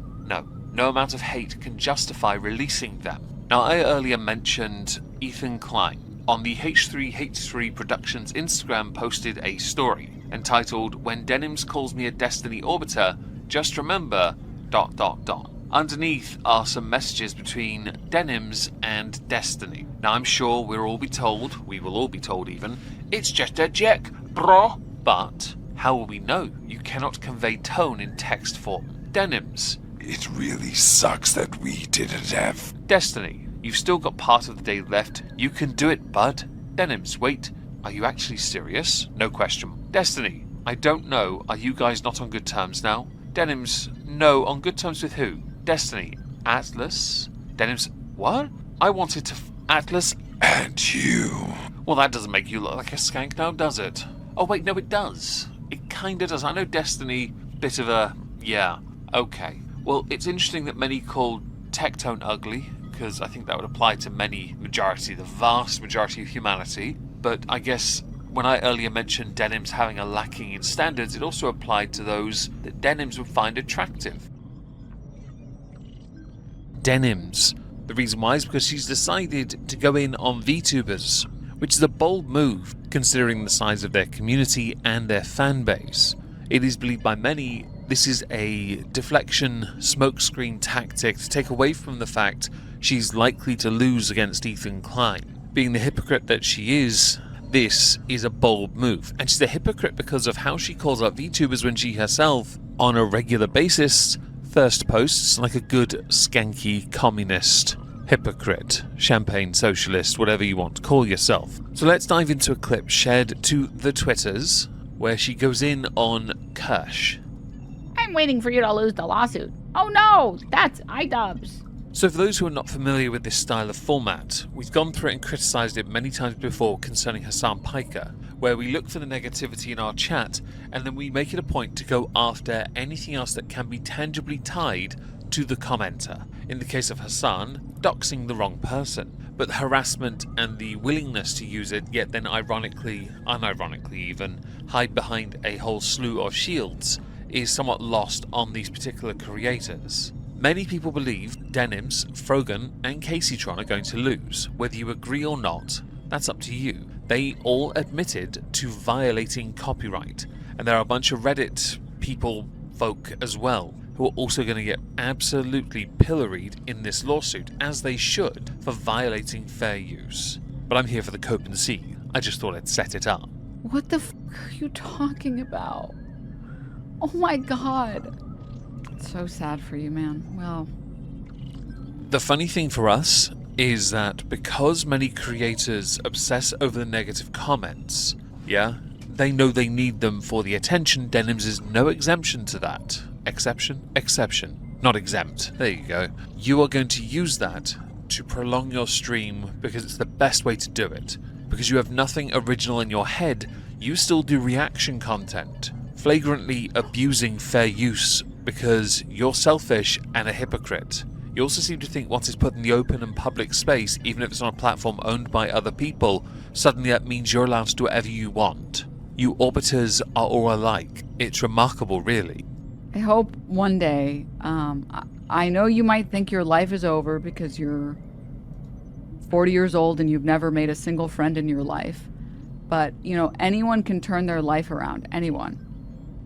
no amount of hate can justify releasing them. Now, I earlier mentioned Ethan Klein. On the H3H3 Productions Instagram posted a story entitled, "When Denims Calls Me a Destiny Orbiter, Just Remember... ... Underneath are some messages between Denims and Destiny. Now, I'm sure we will all be told even, it's just a joke, bro. But how will we know you cannot convey tone in text form? Denims. It really sucks that we didn't have... Destiny. You've still got part of the day left. You can do it, bud. Denims. Wait. Are you actually serious? No question. Destiny. I don't know. Are you guys not on good terms now? Denims. No. On good terms with who? Destiny. Atlas. Denims. What? I wanted to... Atlas. And you... Well, that doesn't make you look like a skank now, does it? Oh, wait, no, it does. It kinda does. I know Destiny, bit of a... Yeah. Okay. Well, it's interesting that many call Tectone ugly, because I think that would apply to the vast majority of humanity. But I guess when I earlier mentioned Denims having a lacking in standards, it also applied to those that Denims would find attractive. Denims. The reason why is because she's decided to go in on VTubers, which is a bold move considering the size of their community and their fan base. It is believed by many this is a deflection smokescreen tactic to take away from the fact she's likely to lose against Ethan Klein. Being the hypocrite that she is, this is a bold move. And she's a hypocrite because of how she calls out VTubers when she herself, on a regular basis, first posts like a good skanky communist hypocrite, champagne socialist, whatever you want to call yourself. So let's dive into a clip shared to the Twitters where she goes in on Kirsch. I'm waiting for you to lose the lawsuit. Oh no, that's iDubbbz. So for those who are not familiar with this style of format, we've gone through it and criticised it many times before concerning Hassan Piker, where we look for the negativity in our chat and then we make it a point to go after anything else that can be tangibly tied to the commenter. In the case of Hassan, doxing the wrong person, but the harassment and the willingness to use it, yet then unironically even, hide behind a whole slew of shields, is somewhat lost on these particular creators. Many people believe Denims, Frogan and Caseytron are going to lose. Whether you agree or not, that's up to you. They all admitted to violating copyright, and there are a bunch of Reddit folk as well who are also going to get absolutely pilloried in this lawsuit, as they should, for violating fair use. But I'm here for the cope and see. I just thought I'd set it up. What the f are you talking about? Oh my god. It's so sad for you, man. Well. The funny thing for us is that because many creators obsess over the negative comments, they know they need them for the attention. Denims is no exemption to that. Exception. Not exempt. There you go. You are going to use that to prolong your stream because it's the best way to do it. Because you have nothing original in your head, you still do reaction content, flagrantly abusing fair use because you're selfish and a hypocrite. You also seem to think once it's put in the open and public space, even if it's on a platform owned by other people, suddenly that means you're allowed to do whatever you want. You orbiters are all alike. It's remarkable, really. I hope one day, I know you might think your life is over because you're 40 years old and you've never made a single friend in your life. But, you know, anyone can turn their life around. Anyone.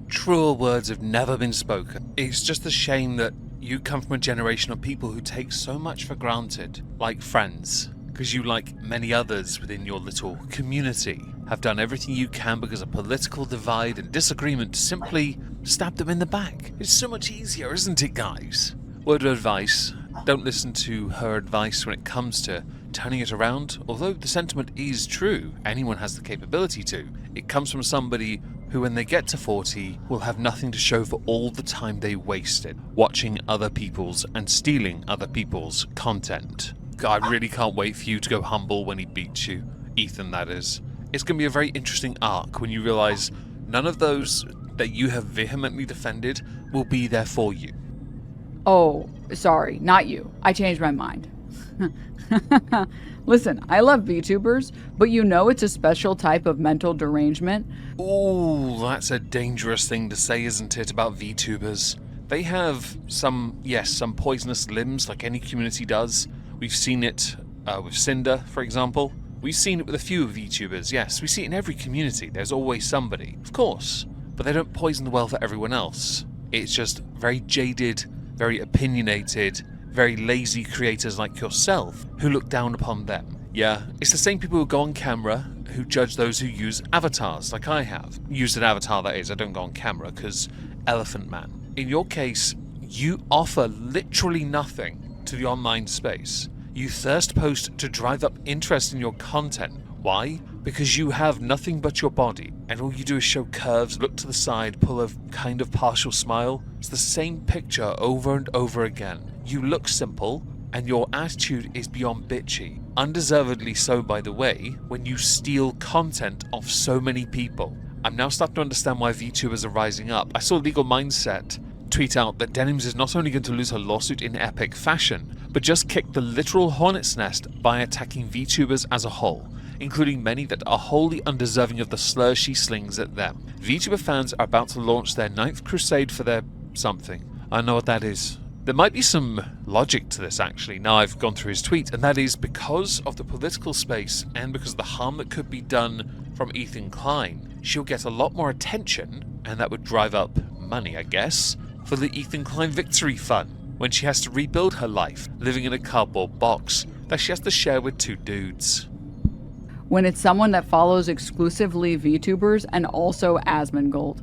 Truer words have never been spoken. It's just a shame that you come from a generation of people who take so much for granted, like friends, because you, like many others within your little community, have done everything you can because of political divide and disagreement to simply stab them in the back. It's so much easier, isn't it, guys? Word of advice, don't listen to her advice when it comes to turning it around. Although the sentiment is true, anyone has the capability to. It comes from somebody who, when they get to 40, will have nothing to show for all the time they wasted watching other people's and stealing other people's content. God, I really can't wait for you to go humble when he beats you. Ethan, that is. It's going to be a very interesting arc when you realize none of those that you have vehemently defended will be there for you. Oh, sorry, not you. I changed my mind. Listen, I love VTubers, but you know it's a special type of mental derangement. Ooh, that's a dangerous thing to say, isn't it, about VTubers? They have some poisonous limbs like any community does. We've seen it with Cinder, for example. We've seen it with a few VTubers, yes. We see it in every community. There's always somebody, of course. But they don't poison the well for everyone else. It's just very jaded, very opinionated, very lazy creators like yourself who look down upon them. Yeah, it's the same people who go on camera who judge those who use avatars like I have. Used an avatar, that is. I don't go on camera because Elephant Man. In your case, you offer literally nothing to the online space. You thirst post to drive up interest in your content. Why? Because you have nothing but your body, and all you do is show curves, look to the side, pull a kind of partial smile. It's the same picture over and over again. You look simple, and your attitude is beyond bitchy. Undeservedly so, by the way, when you steal content off so many people. I'm now starting to understand why VTubers are rising up. I saw Legal Mindset tweet out that Denims is not only going to lose her lawsuit in epic fashion, but just kick the literal hornet's nest by attacking VTubers as a whole, including many that are wholly undeserving of the slurs she slings at them. VTuber fans are about to launch their 9th crusade for their something. I know what that is. There might be some logic to this, actually, now I've gone through his tweet, and that is because of the political space and because of the harm that could be done from Ethan Klein, she'll get a lot more attention, and that would drive up money, I guess, for the Ethan Klein Victory Fund, when she has to rebuild her life, living in a cardboard box that she has to share with 2 dudes. When it's someone that follows exclusively VTubers and also Asmongold.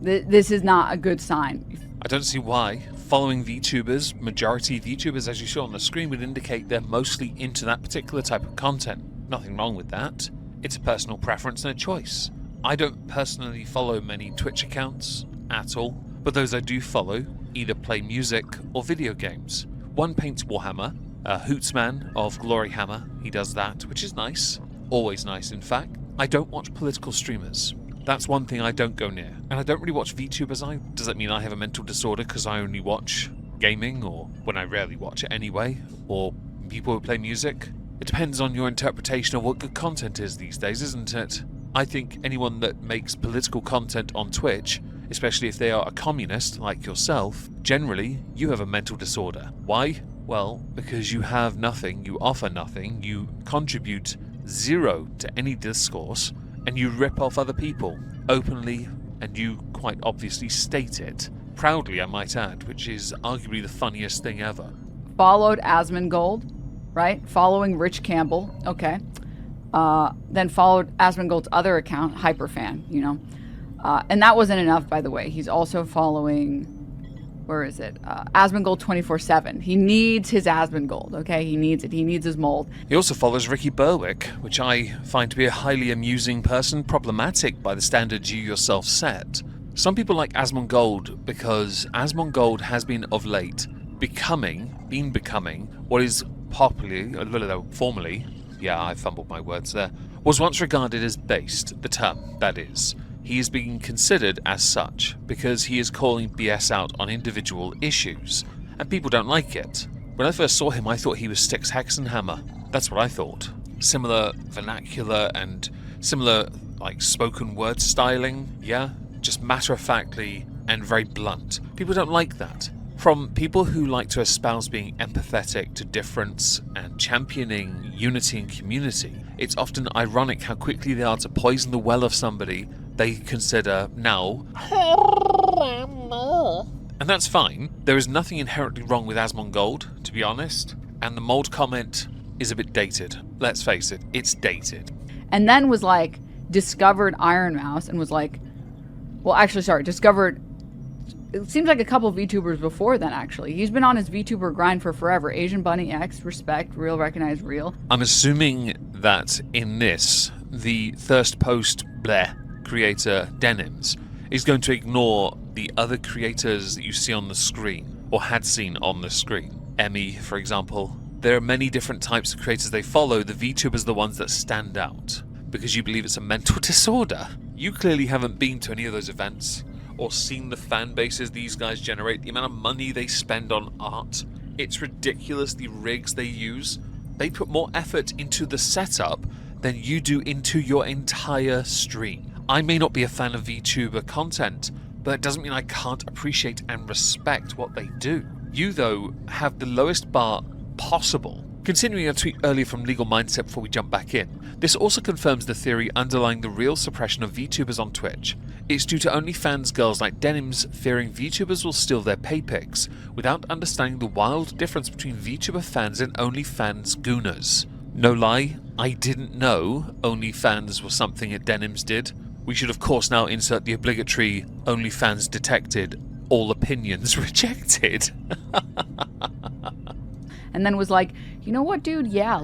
This is not a good sign. I don't see why. Following VTubers, majority VTubers, as you saw on the screen, would indicate they're mostly into that particular type of content. Nothing wrong with that. It's a personal preference and a choice. I don't personally follow many Twitch accounts at all, but those I do follow either play music or video games. One paints Warhammer, Hootsman of Glory Hammer, he does that, which is nice. Always nice, in fact. I don't watch political streamers. That's one thing I don't go near. And I don't really watch VTubers either. Does that mean I have a mental disorder because I only watch gaming, or when I rarely watch it anyway, or people who play music? It depends on your interpretation of what good content is these days, isn't it? I think anyone that makes political content on Twitch, especially if they are a communist like yourself, generally you have a mental disorder. Why? Well, because you have nothing, you offer nothing, you contribute 0 to any discourse, and you rip off other people openly, and you quite obviously state it. Proudly, I might add, which is arguably the funniest thing ever. Followed Asmongold, right? Following Rich Campbell, okay. Then followed Asmongold's other account, Hyperfan, you know. And that wasn't enough, by the way. He's also following, where is it? Asmongold 24/7. He needs his Asmongold, okay? He needs it. He needs his mold. He also follows Ricky Berwick, which I find to be a highly amusing person, problematic by the standards you yourself set. Some people like Asmongold because Asmongold has been of late becoming what is formerly, yeah, I fumbled my words there, was once regarded as based, the term, that is. He is being considered as such because he is calling BS out on individual issues, and people don't like it. When I first saw him, I thought he was Styx Hexenhammer. That's what I thought. Similar vernacular and similar like spoken word styling, yeah? Just matter-of-factly and very blunt. People don't like that. From people who like to espouse being empathetic to difference and championing unity and community, it's often ironic how quickly they are to poison the well of somebody they consider now. And that's fine. There is nothing inherently wrong with Asmongold, to be honest. And the mold comment is a bit dated. Let's face it, it's dated. And then was like, discovered Iron Mouse and was like, well, actually, sorry, discovered, it seems like a couple of VTubers before then, actually. He's been on his VTuber grind for forever. Asian Bunny X, respect, real, recognize, real. I'm assuming that in this, the thirst post bleh creator Denims is going to ignore the other creators that you see on the screen, or had seen on the screen. Emmy, for example. There are many different types of creators they follow. The VTubers are the ones that stand out, because you believe it's a mental disorder. You clearly haven't been to any of those events, or seen the fan bases these guys generate, the amount of money they spend on art. It's ridiculous, the rigs they use. They put more effort into the setup than you do into your entire stream. I may not be a fan of VTuber content, but that doesn't mean I can't appreciate and respect what they do. You, though, have the lowest bar possible. Continuing a tweet earlier from Legal Mindset before we jump back in, this also confirms the theory underlying the real suppression of VTubers on Twitch. It's due to OnlyFans girls like Denims fearing VTubers will steal their pay pics, without understanding the wild difference between VTuber fans and OnlyFans gooners. No lie, I didn't know OnlyFans was something that Denims did. We should of course now insert the obligatory OnlyFans detected, all opinions rejected. And then was like, you know what, dude? Yeah,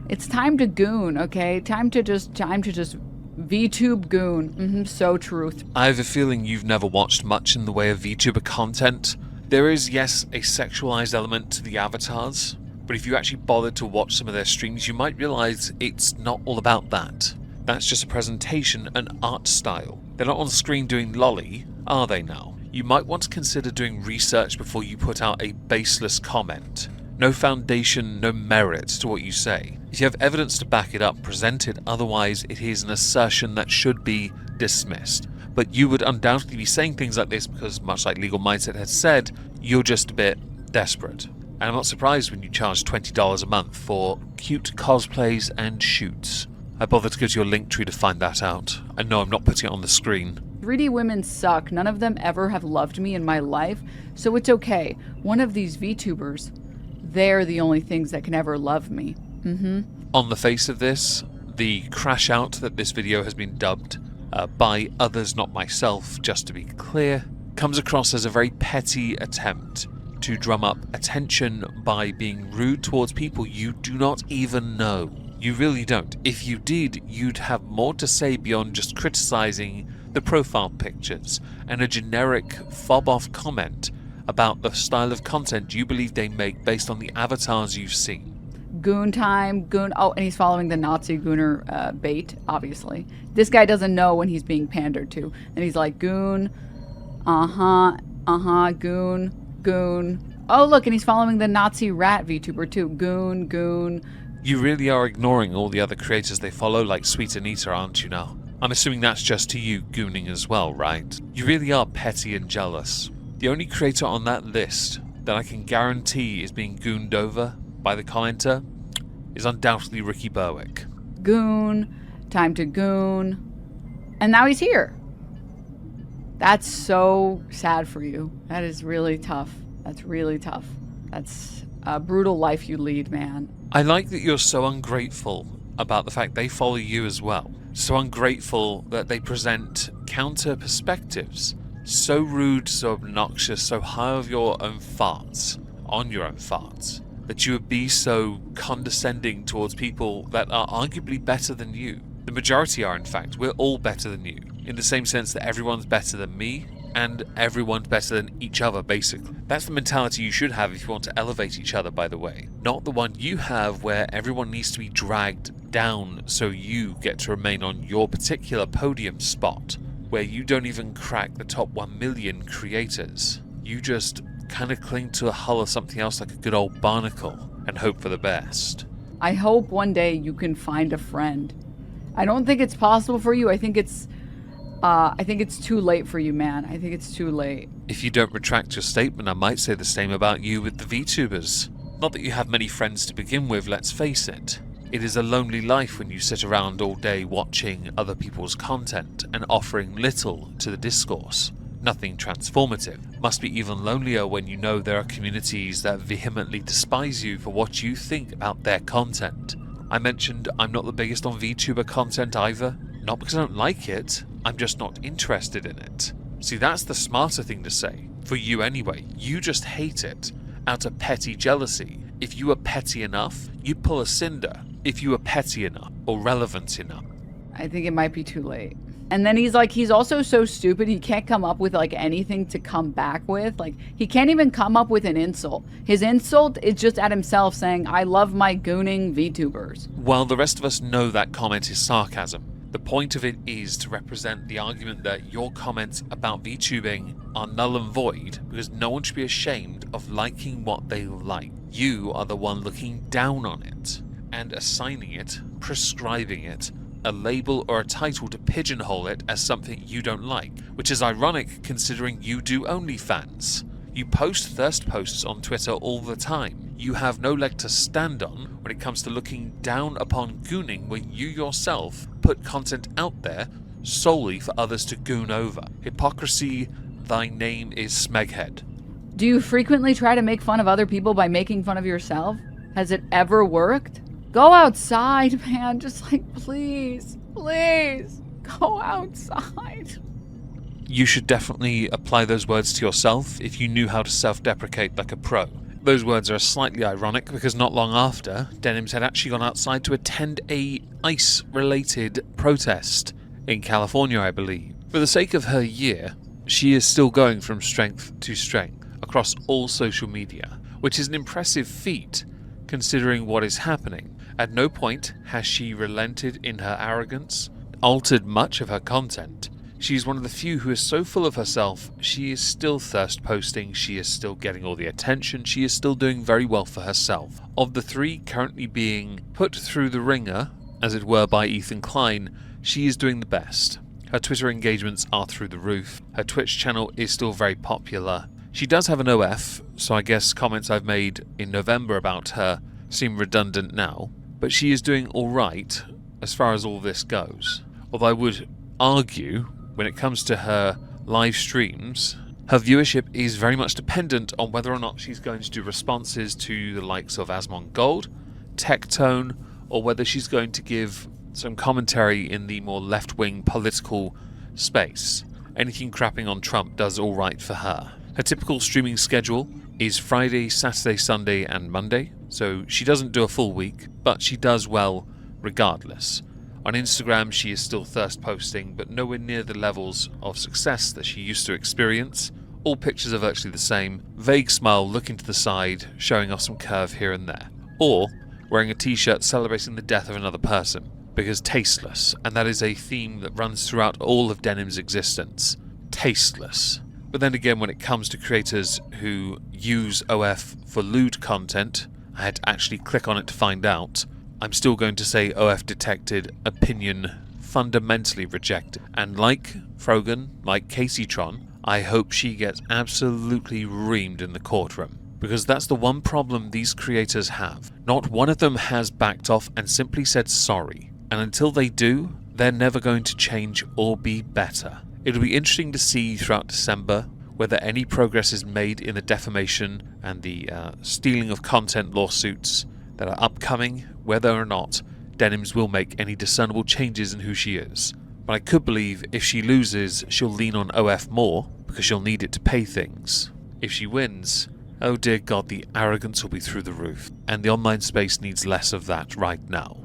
it's time to goon, okay? Time to just VTube goon. So truth. I have a feeling you've never watched much in the way of VTuber content. There is, yes, a sexualized element to the avatars, but if you actually bothered to watch some of their streams, you might realize it's not all about that. That's just a presentation, an art style. They're not on screen doing lolly, are they now? You might want to consider doing research before you put out a baseless comment. No foundation, no merit to what you say. If you have evidence to back it up, present it, otherwise it is an assertion that should be dismissed. But you would undoubtedly be saying things like this because, much like Legal Mindset has said, you're just a bit desperate. And I'm not surprised when you charge $20 a month for cute cosplays and shoots. I bothered to go to your link tree to find that out. And no, I'm not putting it on the screen. 3D women suck. None of them ever have loved me in my life, so it's okay. One of these VTubers, they're the only things that can ever love me. On the face of this, the crash out that this video has been dubbed by others, not myself, just to be clear, comes across as a very petty attempt to drum up attention by being rude towards people you do not even know. You really don't. If you did, you'd have more to say beyond just criticizing the profile pictures and a generic fob-off comment about the style of content you believe they make based on the avatars you've seen. Goon time, goon. Oh, and he's following the Nazi gooner bait, obviously. This guy doesn't know when he's being pandered to. And he's like, goon, goon. Oh, look, and he's following the Nazi rat VTuber too. Goon. You really are ignoring all the other creators they follow, like Sweet Anita, aren't you now? I'm assuming that's just to you gooning as well, right? You really are petty and jealous. The only creator on that list that I can guarantee is being gooned over by the commenter is undoubtedly Ricky Berwick. Goon, time to goon. And now he's here. That's so sad for you. That is really tough. That's really tough. That's a brutal life you lead, man. I like that you're so ungrateful about the fact they follow you as well. So ungrateful that they present counter perspectives. So rude, so obnoxious, so high of your own farts, on your own farts, that you would be so condescending towards people that are arguably better than you. The majority are, in fact. We're all better than you, in the same sense that everyone's better than me, and everyone's better than each other, basically. That's the mentality you should have if you want to elevate each other, by the way. Not the one you have where everyone needs to be dragged down so you get to remain on your particular podium spot, where you don't even crack the top 1 million creators. You just kind of cling to a hull of something else like a good old barnacle and hope for the best. I hope one day you can find a friend I don't think it's possible for you. I think it's too late for you, man. I think it's too late. If you don't retract your statement, I might say the same about you with the VTubers. Not that you have many friends to begin with, let's face it. It is a lonely life when you sit around all day watching other people's content and offering little to the discourse. Nothing transformative. Must be even lonelier when you know there are communities that vehemently despise you for what you think about their content. I mentioned I'm not the biggest on VTuber content either. Not because I don't like it, I'm just not interested in it. See, that's the smarter thing to say. For you anyway. You just hate it. Out of petty jealousy. If you were petty enough, you'd pull a Cinder. If you were petty enough, or relevant enough. I think it might be too late. And then he's also so stupid he can't come up with anything to come back with. He can't even come up with an insult. His insult is just at himself saying, I love my gooning VTubers. While the rest of us know that comment is sarcasm, the point of it is to represent the argument that your comments about VTubing are null and void because no one should be ashamed of liking what they like. You are the one looking down on it and assigning it, prescribing it, a label or a title to pigeonhole it as something you don't like, which is ironic considering you do OnlyFans. You post thirst posts on Twitter all the time. You have no leg to stand on when it comes to looking down upon gooning when you yourself put content out there solely for others to goon over. Hypocrisy, thy name is Smeghead. Do you frequently try to make fun of other people by making fun of yourself? Has it ever worked? Go outside, man. Just please, please, go outside. You should definitely apply those words to yourself if you knew how to self-deprecate like a pro. Those words are slightly ironic because not long after, Denims had actually gone outside to attend a ICE-related protest in California, I believe. For the sake of her year, she is still going from strength to strength across all social media, which is an impressive feat considering what is happening. At no point has she relented in her arrogance, altered much of her content. She is one of the few who is so full of herself, she is still thirst posting, she is still getting all the attention, she is still doing very well for herself. Of the three currently being put through the ringer, as it were, by Ethan Klein, she is doing the best. Her Twitter engagements are through the roof, her Twitch channel is still very popular. She does have an OF, so I guess comments I've made in November about her seem redundant now, but she is doing alright as far as all this goes. Although I would argue, when it comes to her live streams, her viewership is very much dependent on whether or not she's going to do responses to the likes of Asmongold, Tectone, or whether she's going to give some commentary in the more left-wing political space. Anything crapping on Trump does alright for her. Her typical streaming schedule is Friday, Saturday, Sunday, and Monday, so she doesn't do a full week, but she does well regardless. On Instagram, she is still thirst posting, but nowhere near the levels of success that she used to experience. All pictures are virtually the same, vague smile looking to the side, showing off some curve here and there. Or wearing a t-shirt celebrating the death of another person, because tasteless, and that is a theme that runs throughout all of Denim's existence. Tasteless. But then again, when it comes to creators who use OF for lewd content, I had to actually click on it to find out, I'm still going to say OF detected, opinion fundamentally rejected. And like Frogan, like Caseytron, I hope she gets absolutely reamed in the courtroom. Because that's the one problem these creators have. Not one of them has backed off and simply said sorry. And until they do, they're never going to change or be better. It'll be interesting to see throughout December whether any progress is made in the defamation and the stealing of content lawsuits that are upcoming, whether or not Denims will make any discernible changes in who she is. But I could believe if she loses, she'll lean on OF more, because she'll need it to pay things. If she wins, oh dear God, the arrogance will be through the roof, and the online space needs less of that right now.